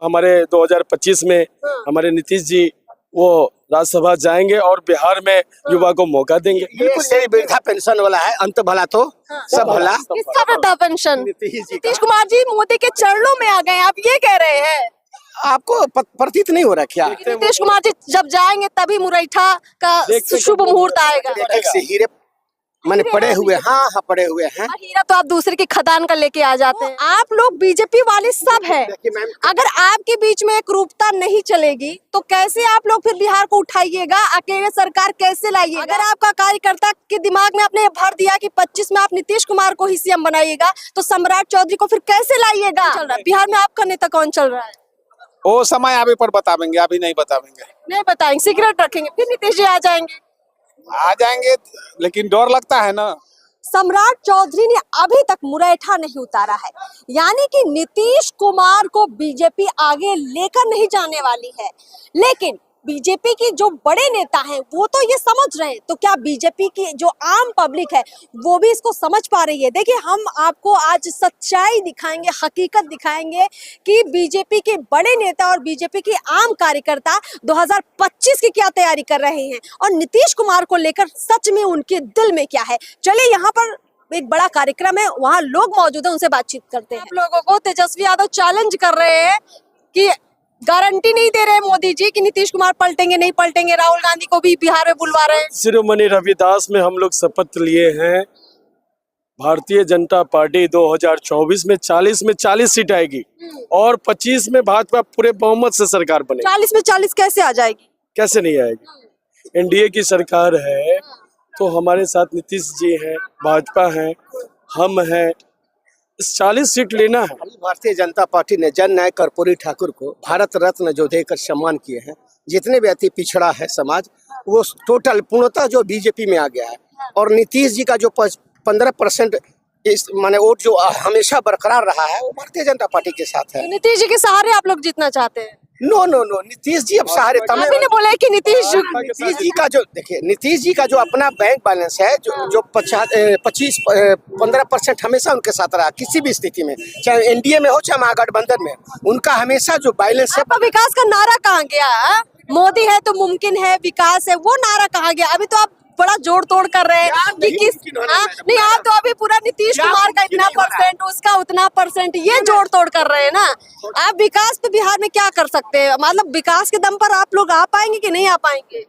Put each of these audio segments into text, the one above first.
हमारे 2025 में हमारे नीतीश जी वो राज्यसभा जाएंगे और बिहार में युवा को मौका देंगे। ये सही वृद्धा पेंशन वाला है, अंत भला तो सब भला। किसका वृद्धा पेंशन? नीतीश जी का। नीतीश कुमार जी मोदी के चरणों में आ गए हैं, आप ये कह रहे हैं? आपको प्रतीत नहीं हो रहा क्या? नीतीश कुमार जी जब जाएंगे तभी मुरैठा का शुभ मुहूर्त आएगा। एक से हीरे मैंने पड़े हुए, हाँ पड़े हुए हैं। और हीरा तो आप दूसरे की खदान का लेके आ जाते हैं। आप लोग बीजेपी वाले सब है, अगर आपके बीच में एक रूपता नहीं चलेगी तो कैसे आप लोग फिर बिहार को उठाइएगा? अकेले सरकार कैसे लाइएगा? अगर आपका कार्यकर्ता के दिमाग में आपने भर दिया कि 25 में आप नीतीश कुमार को ही सीएम बनाइएगा तो सम्राट चौधरी को फिर कैसे लाइएगा? चल रहा है बिहार में आपका नेता कौन चल रहा है? वो समय आगे पर बताएंगे, अभी नहीं बताएंगे। नहीं बताएंगे, सीक्रेट रखेंगे, फिर नीतीश जी आ जाएंगे। लेकिन डर लगता है ना। सम्राट चौधरी ने अभी तक मुरैठा नहीं उतारा है, यानी कि नीतीश कुमार को बीजेपी आगे लेकर नहीं जाने वाली है। लेकिन बीजेपी की जो बड़े नेता हैं वो तो ये समझ रहे हैं, तो क्या बीजेपी की जो आम पब्लिक है वो भी इसको समझ पा रही है? देखिए हम आपको आज सच्चाई दिखाएंगे, हकीकत दिखाएंगे कि बीजेपी के बड़े नेता और बीजेपी के आम कार्यकर्ता 2025 की क्या तैयारी कर रहे हैं और नीतीश कुमार को लेकर सच में उनके दिल में क्या है। चलिए यहाँ पर एक बड़ा कार्यक्रम है, वहाँ लोग मौजूद हैं, उनसे बातचीत करते हैं। आप लोगों को तेजस्वी यादव चैलेंज कर रहे हैं कि गारंटी नहीं दे रहे मोदी जी कि नीतीश कुमार पलटेंगे नहीं पलटेंगे। राहुल गांधी को भी बिहार में बुलवा रहे हैं। शिरोमणि रविदास में हम लोग शपथ लिए हैं, भारतीय जनता पार्टी 2024 में 40 में 40 सीट आएगी और 25 में भाजपा पूरे बहुमत से सरकार बनेगी। 40 में 40 कैसे आ जाएगी? कैसे नहीं आएगी? एनडीए की सरकार है तो हमारे साथ नीतीश जी हैं, भाजपा है, हम हैं। 40 सीट लेना है। भारतीय जनता पार्टी ने जन नायक कर्पूरी ठाकुर को भारत रत्न जो देकर सम्मान किए हैं, जितने भी अति पिछड़ा है समाज वो टोटल पूर्णतः जो बीजेपी में आ गया है। और नीतीश जी का जो 15% इस माने वोट जो हमेशा बरकरार रहा है वो भारतीय जनता पार्टी के साथ है। नीतीश जी के सहारे आप लोग जीतना चाहते हैं? नो नीतीश जी अब सहारे अभी ने बोला कि नीतीश जी का जो देखिए नीतीश जी का जो अपना बैंक बैलेंस है जो 15% हमेशा उनके साथ रहा किसी भी स्थिति में, चाहे एनडीए में हो चाहे महागठबंधन में, उनका हमेशा जो बैलेंस है। विकास का नारा कहाँ गया? मोदी है तो मुमकिन है, विकास है, वो नारा कहाँ गया? अभी तो आप बड़ा जोड़ तोड़ कर रहे हैं कि किस नहीं, आप तो अभी पूरा नीतीश कुमार का इतना परसेंट उसका उतना परसेंट ये जोड़ तोड़ कर रहे हैं ना। आप विकास पे बिहार में क्या कर सकते हैं? मतलब विकास के दम पर आप लोग आ पाएंगे कि नहीं आ पाएंगे?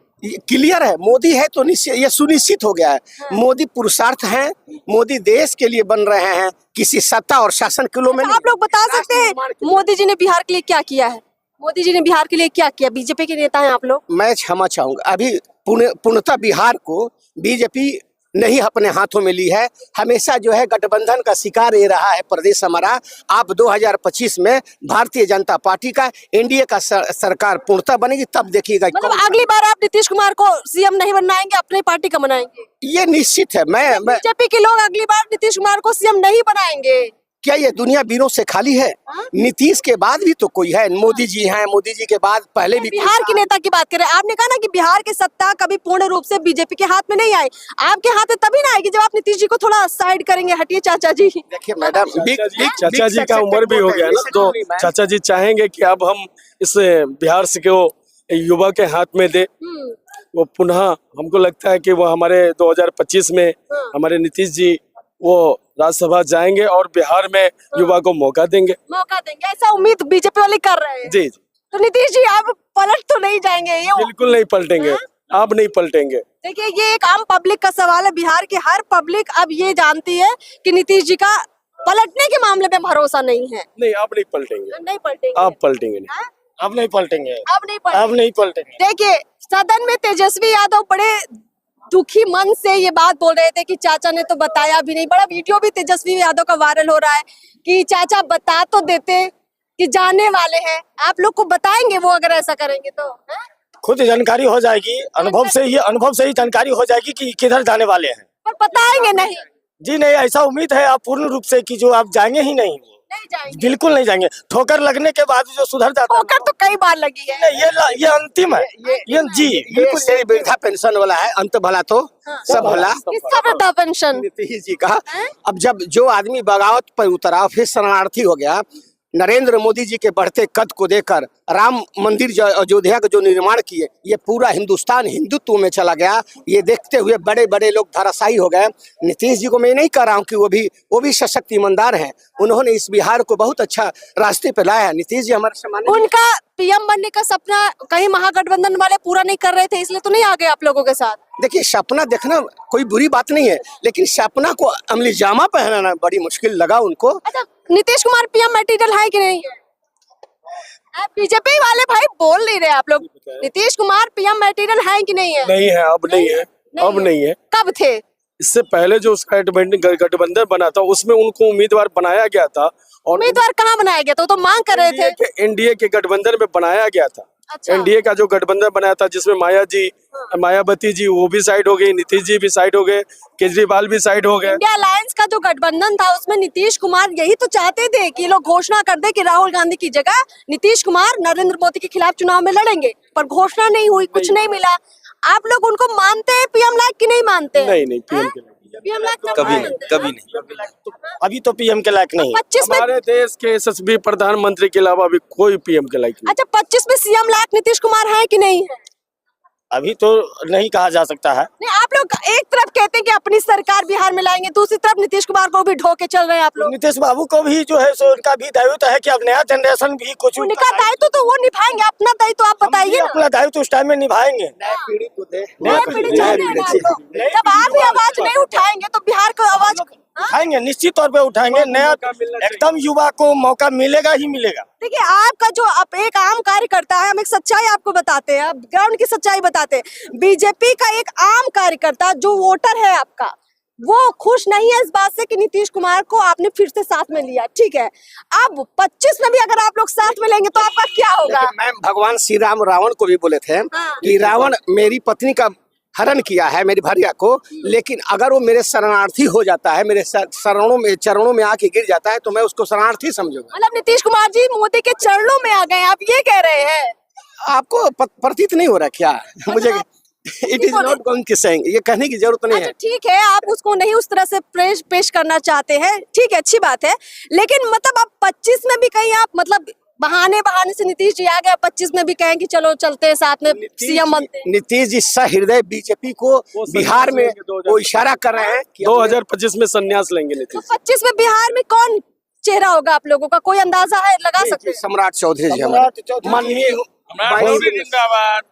क्लियर है, मोदी है तो ये सुनिश्चित हो गया है। मोदी पुरुषार्थ हैं, मोदी देश के लिए बन रहे हैं, किसी सत्ता और शासन किलो में। आप लोग बता सकते हैं मोदी जी ने बिहार के लिए क्या किया है? मोदी जी ने बिहार के लिए क्या किया? बीजेपी के नेता हैं आप लोग। मैं क्षमा चाहूंगा, अभी पूर्णतः बिहार को बीजेपी नहीं अपने हाथों में ली है, हमेशा जो है गठबंधन का शिकार ये रहा है प्रदेश हमारा। आप 2025 में भारतीय जनता पार्टी का एनडीए का सरकार पूर्णतः बनेगी, तब देखिएगा। मतलब अगली बार आप नीतीश कुमार को सीएम नहीं बनाएंगे, अपनी पार्टी का बनाएंगे? ये निश्चित है। मैं बीजेपी के लोग अगली बार नीतीश कुमार को सीएम नहीं बनाएंगे। क्या ये दुनिया वीरों से खाली है? नीतीश के बाद भी तो कोई है, मोदी जी हैं, मोदी जी के बाद पहले भी बिहार के नेता की बात करें। आपने कहा ना कि बिहार की सत्ता कभी पूर्ण रूप से बीजेपी के हाथ में नहीं आई, आपके हाथ में तभी ना आएगी जब आप नीतीश जी को थोड़ा साइड करेंगे। हटिए चाचा जी। देखिए मैडम, चाचा जी का उम्र भी हो गया ना, तो चाचा जी चाहेंगे कि अब हम इस बिहार से को युवा के हाथ में दे। वो पुनः हमको लगता है कि वो हमारे 2025 में हमारे नीतीश जी वो राज्यसभा जाएंगे और बिहार में युवा को मौका देंगे। ऐसा उम्मीद बीजेपी वाले कर रहे हैं। जी तो नीतीश जी आप पलट तो नहीं जाएंगे? ये बिल्कुल नहीं पलटेंगे, आप नहीं पलटेंगे। देखिए ये एक आम पब्लिक का सवाल है, बिहार की हर पब्लिक अब ये जानती है कि नीतीश जी का पलटने के मामले में भरोसा नहीं है। नहीं, आप नहीं पलटेंगे। नहीं पलटेंगे? आप पलटेंगे नहीं। अब नहीं पलटेंगे। अब नहीं पलटेंगे। देखिए सदन में तेजस्वी यादव बड़े दुखी मन से ये बात बोल रहे थे कि चाचा ने तो बताया भी नहीं। बड़ा वीडियो भी तेजस्वी यादव का वायरल हो रहा है कि चाचा बता तो देते कि जाने वाले हैं। आप लोग को बताएंगे वो अगर ऐसा करेंगे तो? खुद जानकारी हो जाएगी, अनुभव से ही जानकारी हो जाएगी कि किधर जाने वाले हैं। पर बताएंगे नहीं? जी नहीं, ऐसा उम्मीद है आप पूर्ण रूप से कि जो आप जाएंगे ही नहीं जाएंगे। बिल्कुल नहीं जाएंगे। ठोकर लगने के बाद जो सुधर जाता है, ठोकर तो कई बार लगी है। ये अंतिम है। ये सही वृद्धा पेंशन वाला है, अंत भला तो सब भला। किसका वृद्धा पेंशन? नीतीश जी का। अब जब जो आदमी बगावत पर उतरा फिर शरणार्थी हो गया, नरेंद्र मोदी जी के बढ़ते कद को देखकर राम मंदिर जो अयोध्या का जो निर्माण किए, ये पूरा हिंदुस्तान हिंदुत्व में चला गया। ये देखते हुए बड़े बड़े लोग धराशायी हो गए। नीतीश जी को मैं नहीं कह रहा हूँ कि वो भी सशक्त ईमानदार हैं। उन्होंने इस बिहार को बहुत अच्छा रास्ते पे लाया है। नीतीश जी हमारे सामने उनका पीएम बनने का सपना कहीं महागठबंधन वाले पूरा नहीं कर रहे थे, इसलिए तो नहीं आ गए आप लोगों के साथ? देखिए, सपना देखना कोई बुरी बात नहीं है, लेकिन सपना को अमली जामा पहनाना बड़ी मुश्किल लगा उनको। अच्छा, नीतीश कुमार पीएम मटेरियल है कि नहीं है? बीजेपी वाले भाई बोल नहीं रहे आप लोग। नीतीश कुमार पीएम मटेरियल है कि नहीं है? नहीं है, अब नहीं है, अब नहीं है। कब थे? इससे पहले जो उसका गठबंधन बना था उसमें उनको उम्मीदवार बनाया गया था। और उम्मीदवार कहाँ बनाया गया था? तो मांग कर रहे थे। एनडीए के गठबंधन में बनाया गया था। अच्छा। एनडीए का जो गठबंधन बनाया था जिसमें मायावती जी वो भी साइड हो गई, नीतीश जी भी साइड हो गए, केजरीवाल भी साइड हो गए। इंडिया अलायंस का जो गठबंधन था उसमें नीतीश कुमार यही तो चाहते थे कि लोग घोषणा कर दे कि राहुल गांधी की जगह नीतीश कुमार नरेंद्र मोदी के खिलाफ चुनाव में लड़ेंगे, पर घोषणा नहीं हुई, कुछ नहीं मिला। आप लोग उनको मानते हैं पीएम लायक कि नहीं मानते? नहीं, पीएम लायक कभी नहीं। अभी तो पीएम के लायक नहीं है। 25 में हमारे देश के यशस्वी प्रधानमंत्री के अलावा अभी कोई पीएम के लायक नहीं। अच्छा, 25 में सीएम लायक नीतीश कुमार है कि नहीं है? अभी तो नहीं कहा जा सकता है। नहीं, आप लोग एक तरफ कहते हैं कि अपनी सरकार बिहार में लाएंगे, दूसरी तरफ नीतीश कुमार को भी ढो के चल रहे हैं आप लोग। नीतीश बाबू को भी जो है सो उनका भी दायित्व है कि अब नया जनरेशन भी कुछ उनका दायित्व तो वो निभाएंगे, अपना दायित्व आप बताइए ना। अपना दायित्व उस टाइम में निभाएंगे। नई पीढ़ी को दे, नई पीढ़ी चाहिए ना, तो जब आप ही आवाज नहीं उठाएंगे तो बिहार को आवाज उठाएंगे, निश्चित तौर पे उठाएंगे। नया एकदम युवा को मौका मिलेगा ही मिलेगा। देखिए, आपका जो आप एक आम कार्यकर्ता है, हम एक सच्चाई आपको बताते हैं, ग्राउंड की सच्चाई बताते हैं। बीजेपी का एक आम कार्यकर्ता जो वोटर है आपका, वो खुश नहीं है इस बात से कि नीतीश कुमार को आपने फिर से साथ में लिया। ठीक है, अब 25 में भी अगर आप लोग साथ में लेंगे तो आपका क्या होगा? मैम, भगवान श्री राम रावण को भी बोले थे हाँ। कि रावण मेरी पत्नी का हरण किया है, मेरी भार्या को, लेकिन अगर वो मेरे शरणार्थी हो जाता है, मेरे चरणों में आके गिर जाता है तो मैं उसको शरणार्थी समझूंगा। मतलब नीतीश कुमार जी मोदी के चरणों में आ गए, आप ये कह रहे हैं? आपको प्रतीत नहीं हो रहा क्या? मुझे it is not going to saying, ये कहने की जरूरत नहीं अच्छा, है। ठीक है, आप उसको नहीं उस तरह से पेश करना चाहते हैं, ठीक है, अच्छी बात है, लेकिन मतलब अब 25 में भी कहीं आप मतलब बहाने से नीतीश जी आ गए, 25 में भी कहें कि चलो चलते हैं साथ में सीएम बनते हैं। नीतीश जी सहृदय बीजेपी को बिहार में वो इशारा कर रहे हैं कि 2025 में संन्यास लेंगे नीतीश। 25 में बिहार में कौन चेहरा होगा आप लोगों का, कोई अंदाजा है, लगा सकते हैं? सम्राट चौधरी जी हमारे माननीय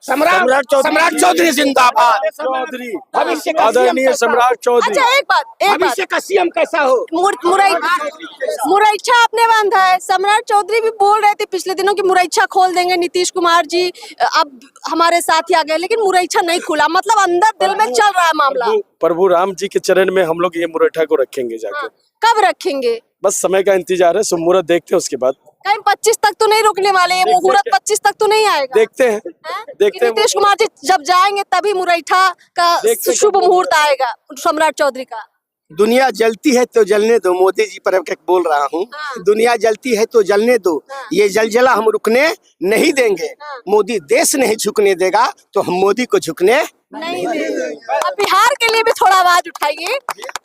सम्राट चौधरी जिंदाबाद। चौधरी, भविष्य का आदरणीय सम्राट चौधरी। अच्छा, एक बात भविष्य का सीएम कैसा हो? मुरैठा आपने बांधा है। सम्राट चौधरी भी बोल रहे थे पिछले दिनों कि मुरैठा खोल देंगे नीतीश कुमार जी, अब हमारे साथ ही आ गए, लेकिन मुरैठा नहीं खुला, मतलब अंदर दिल में चल रहा है मामला। प्रभु राम जी के चरण में हम लोग ये मुरैठा को रखेंगे जाके। हाँ, कब रखेंगे? बस समय का इंतजार है, मुहूर्त देखते हैं उसके बाद। कहीं 25 तक तो नहीं रुकने वाले, ये मुहूर्त 25 तक तो नहीं आएगा? देखते हैं, देखते हैं। नीतीश कुमार जी जब जाएंगे तभी मुरैठा का शुभ मुहूर्त आएगा सम्राट चौधरी का। दुनिया जलती है तो जलने दो, मोदी जी पर एक बोल रहा हूँ। हाँ। दुनिया जलती है तो जलने दो, हाँ। ये जलजला हम रुकने नहीं देंगे। हाँ। मोदी देश नहीं झुकने देगा तो हम मोदी को झुकने नहीं देंगे। अब बिहार के लिए भी थोड़ा आवाज उठाइए,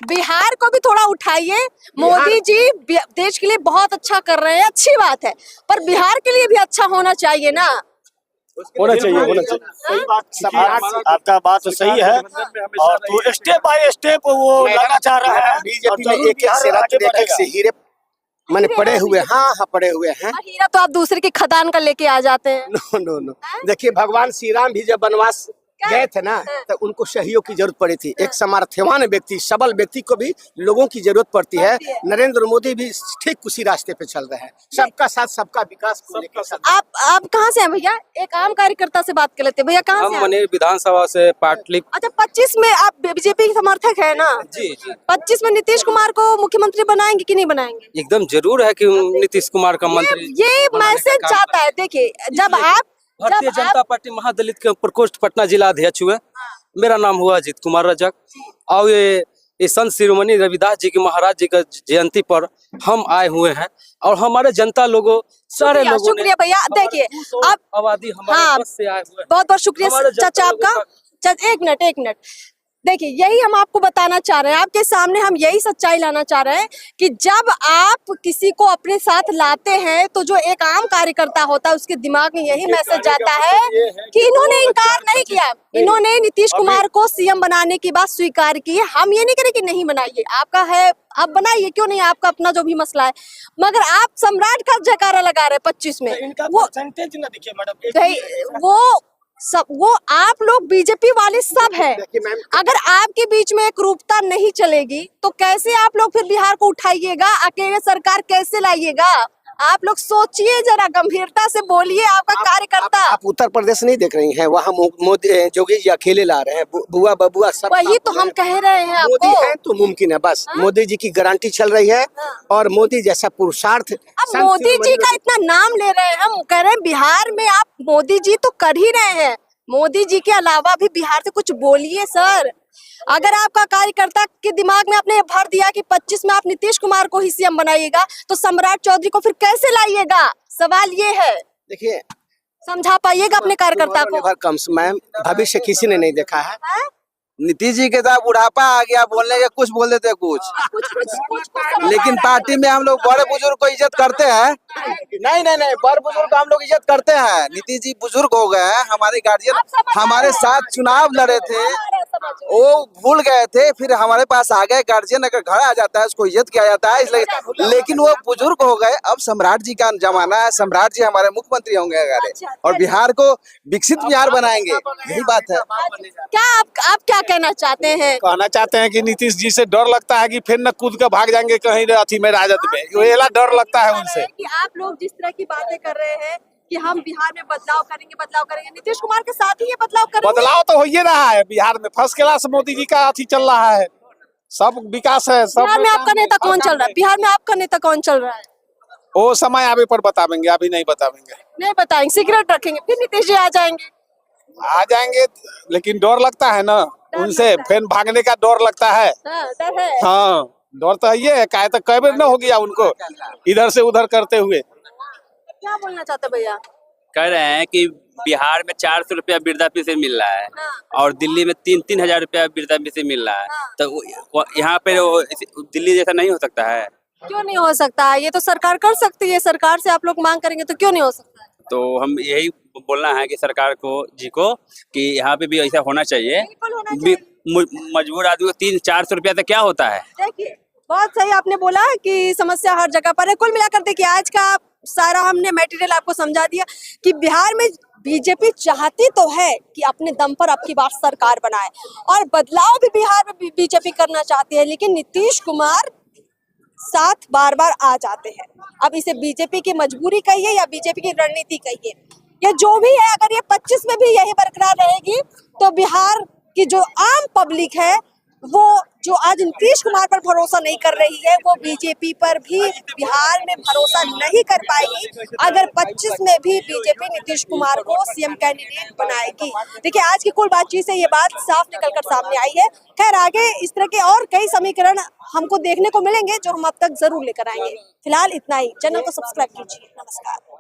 बिहार को भी थोड़ा उठाइए। मोदी जी देश के लिए बहुत अच्छा कर रहे हैं, अच्छी बात है, पर बिहार के लिए भी अच्छा होना चाहिए ना। होना चाहिए, होना चाहिए। सही बात, आपका बात तो सही है, और तो स्टेप बाय स्टेप वो लाना चाह रहा है। बीजेपी में एक से रत्न एक से हीरे मैंने पड़े हुए, हाँ पड़े हुए हैं। और हीरा तो आप दूसरे की खदान का लेके आ जाते हैं। नो, देखिए भगवान श्री राम भी जब वनवास गए थे ना, तो उनको सहयोग की जरूरत पड़ी थी। एक सामर्थ्यवान व्यक्ति, सबल व्यक्ति को भी लोगों की जरूरत पड़ती है। नरेंद्र मोदी भी ठीक उसी रास्ते पे चल रहे हैं, सबका साथ सबका विकास को लेकर। आप कहाँ से हैं भैया? एक आम कार्यकर्ता से बात कर लेते हैं। भैया कहाँ से? हम मनेर विधानसभा से पाटली। अच्छा, 25 में आप बीजेपी के समर्थक है ना? जी, 25 में नीतीश कुमार को मुख्यमंत्री बनाएंगे कि नहीं बनाएंगे? एकदम जरूर है कि नीतीश कुमार का मंत्री। ये मैसेज जाता है। देखिए, जब आप भारतीय जनता पार्टी महादलित के प्रकोष्ठ पटना जिला अध्यक्ष हुए। मेरा नाम हुआ अजीत कुमार रजक, और ये संत शिरोमणि रविदास जी के महाराज जी का जयंती पर हम आए हुए हैं, और हमारे जनता लोगों सारे लोगों शुक्रिया भैया। देखिए, अब आबादी हमारे बस से आए हुए हैं। बहुत बहुत शुक्रिया चाचा आपका। एक मिनट, देखिए यही हम आपको बताना चाह रहे हैं, आपके सामने हम यही सच्चाई लाना चाह रहे हैं कि जब आप किसी को अपने साथ लाते हैं तो जो एक आम कार्यकर्ता होता है उसके दिमाग में यही मैसेज जाता है कि इन्होंने इनकार नहीं किया, इन्होंने नीतीश कुमार को सीएम बनाने की बात स्वीकार की है। हम ये नहीं करें कि नहीं बनाइए, आपका है आप बनाइए, क्यों नहीं, आपका अपना जो भी मसला है, मगर आप सम्राट का जयकारा लगा रहे 25 में। वो परसेंटेज ना देखिए मैडम, वो आप लोग बीजेपी वाले सब है। अगर आपके बीच में एक रूपता नहीं चलेगी तो कैसे आप लोग फिर बिहार को उठाइएगा, अकेले सरकार कैसे लाइएगा? आप लोग सोचिए, जरा गंभीरता से बोलिए, आपका कार्यकर्ता। आप उत्तर प्रदेश नहीं देख रही हैं, वहाँ मोदी योगी जी अकेले ला रहे हैं, बुआ बबुआ सब वही तो हम कह रहे हैं मोदी आपको। है तो मुमकिन है, बस मोदी जी की गारंटी चल रही है और मोदी जैसा पुरुषार्थ। अब मोदी जी का इतना नाम ले रहे हैं, हम कह रहे हैं बिहार में आप मोदी जी तो कर ही रहे हैं, मोदी जी के अलावा भी बिहार से कुछ बोलिए सर। अगर आपका कार्यकर्ता के दिमाग में आपने भर दिया कि 25 में आप नीतीश कुमार को ही सीएम बनाइएगा तो सम्राट चौधरी को फिर कैसे लाइएगा? सवाल ये है, देखिए समझा पाइएगा अपने कार्यकर्ता को। कम मैम, भविष्य किसी ने नहीं देखा है। नीतीश जी के साथ बुढ़ापा आ गया, बोलने के कुछ बोल देते कुछ, लेकिन पार्टी में हम लोग बड़े बुजुर्ग को इज्जत करते हैं। नहीं, बड़े बुजुर्ग को हम लोग इज्जत करते हैं। नीतीश जी बुजुर्ग हो गए हैं, हमारे गार्जियन हमारे साथ चुनाव लड़े थे, वो भूल गए थे, फिर हमारे पास आ गए। गार्जियन अगर घर आ जाता है उसको इज्जत किया जाता है, इसलिए। लेकिन वो बुजुर्ग हो गए, अब सम्राट जी का जमाना है, सम्राट जी हमारे मुख्यमंत्री होंगे अगर, और बिहार को विकसित बिहार बनाएंगे, यही बात है। क्या आप क्या कहना चाहते हैं? कहना चाहते हैं कि नीतीश जी से डर लगता है कि फिर न कूद कर भाग जाएंगे कहीं अथी में, राजद में, ये डर लगता है उनसे। कि आप लोग जिस तरह की बातें कर रहे हैं कि हम बिहार में बदलाव करेंगे, नीतीश कुमार के साथ ही ये बदलाव करेंगे। बदलाव तो हो ही रहा है बिहार में, फर्स्ट क्लास मोदी जी का अथी चल रहा है, सब विकास है। सब बिहार में आपका नेता कौन चल रहा है? बिहार में आपका नेता कौन चल रहा है? वो समय आगे पर बताएंगे, अभी नहीं बताएंगे। नहीं बताएंगे, सीक्रेट रखेंगे, फिर नीतीश जी आ जाएंगे। लेकिन डर लगता है ना उनसे, फिर भागने का डर लगता है। डर है। हाँ, डर तो ये है, काहे तो कई बार न हो गया उनको इधर से उधर करते हुए। क्या बोलना चाहते भैया? कह रहे हैं कि बिहार में 400 रुपया वृद्धा पेंशन मिल रहा है और दिल्ली में 3-3 हजार रुपया वृद्धा पेंशन मिल रहा है, तो यहाँ पे दिल्ली जैसा नहीं हो सकता है? क्यों नहीं हो सकता है? ये तो सरकार कर सकती है, सरकार से आप लोग मांग करेंगे तो क्यों नहीं हो सकता है? तो हम यही बोलना है कि सरकार को कि यहाँ पे भी ऐसा होना चाहिए। बिल्कुल होना चाहिए। मजबूर आदमी को 300-400 रुपया तक क्या होता है? देखिए बहुत सही आपने बोला कि समस्या हर जगह पर है। कुल मिलाकर देखिए आज का सारा हमने मटेरियल आपको समझा दिया कि बिहार में बीजेपी चाहती तो है कि अपने दम पर अब की बार सरकार बनाए और बदलाव भी बिहार में बीजेपी करना चाहती है, लेकिन नीतीश कुमार साथ बार बार आ जाते हैं। अब इसे बीजेपी की मजबूरी कहिए या बीजेपी की रणनीति कहिए, या जो भी है, अगर ये 25 में भी यही बरकरार रहेगी तो बिहार की जो आम पब्लिक है वो जो आज नीतीश कुमार पर भरोसा नहीं कर रही है, वो बीजेपी पर भी बिहार में भरोसा नहीं कर पाएगी अगर 25 में भी बीजेपी नीतीश कुमार को सीएम कैंडिडेट बनाएगी। देखिए आज की कुल बातचीत से ये बात साफ निकलकर सामने आई है। खैर आगे इस तरह के और कई समीकरण हमको देखने को मिलेंगे जो हम अब तक जरूर लेकर आएंगे। फिलहाल इतना ही। चैनल को सब्सक्राइब कीजिए। नमस्कार।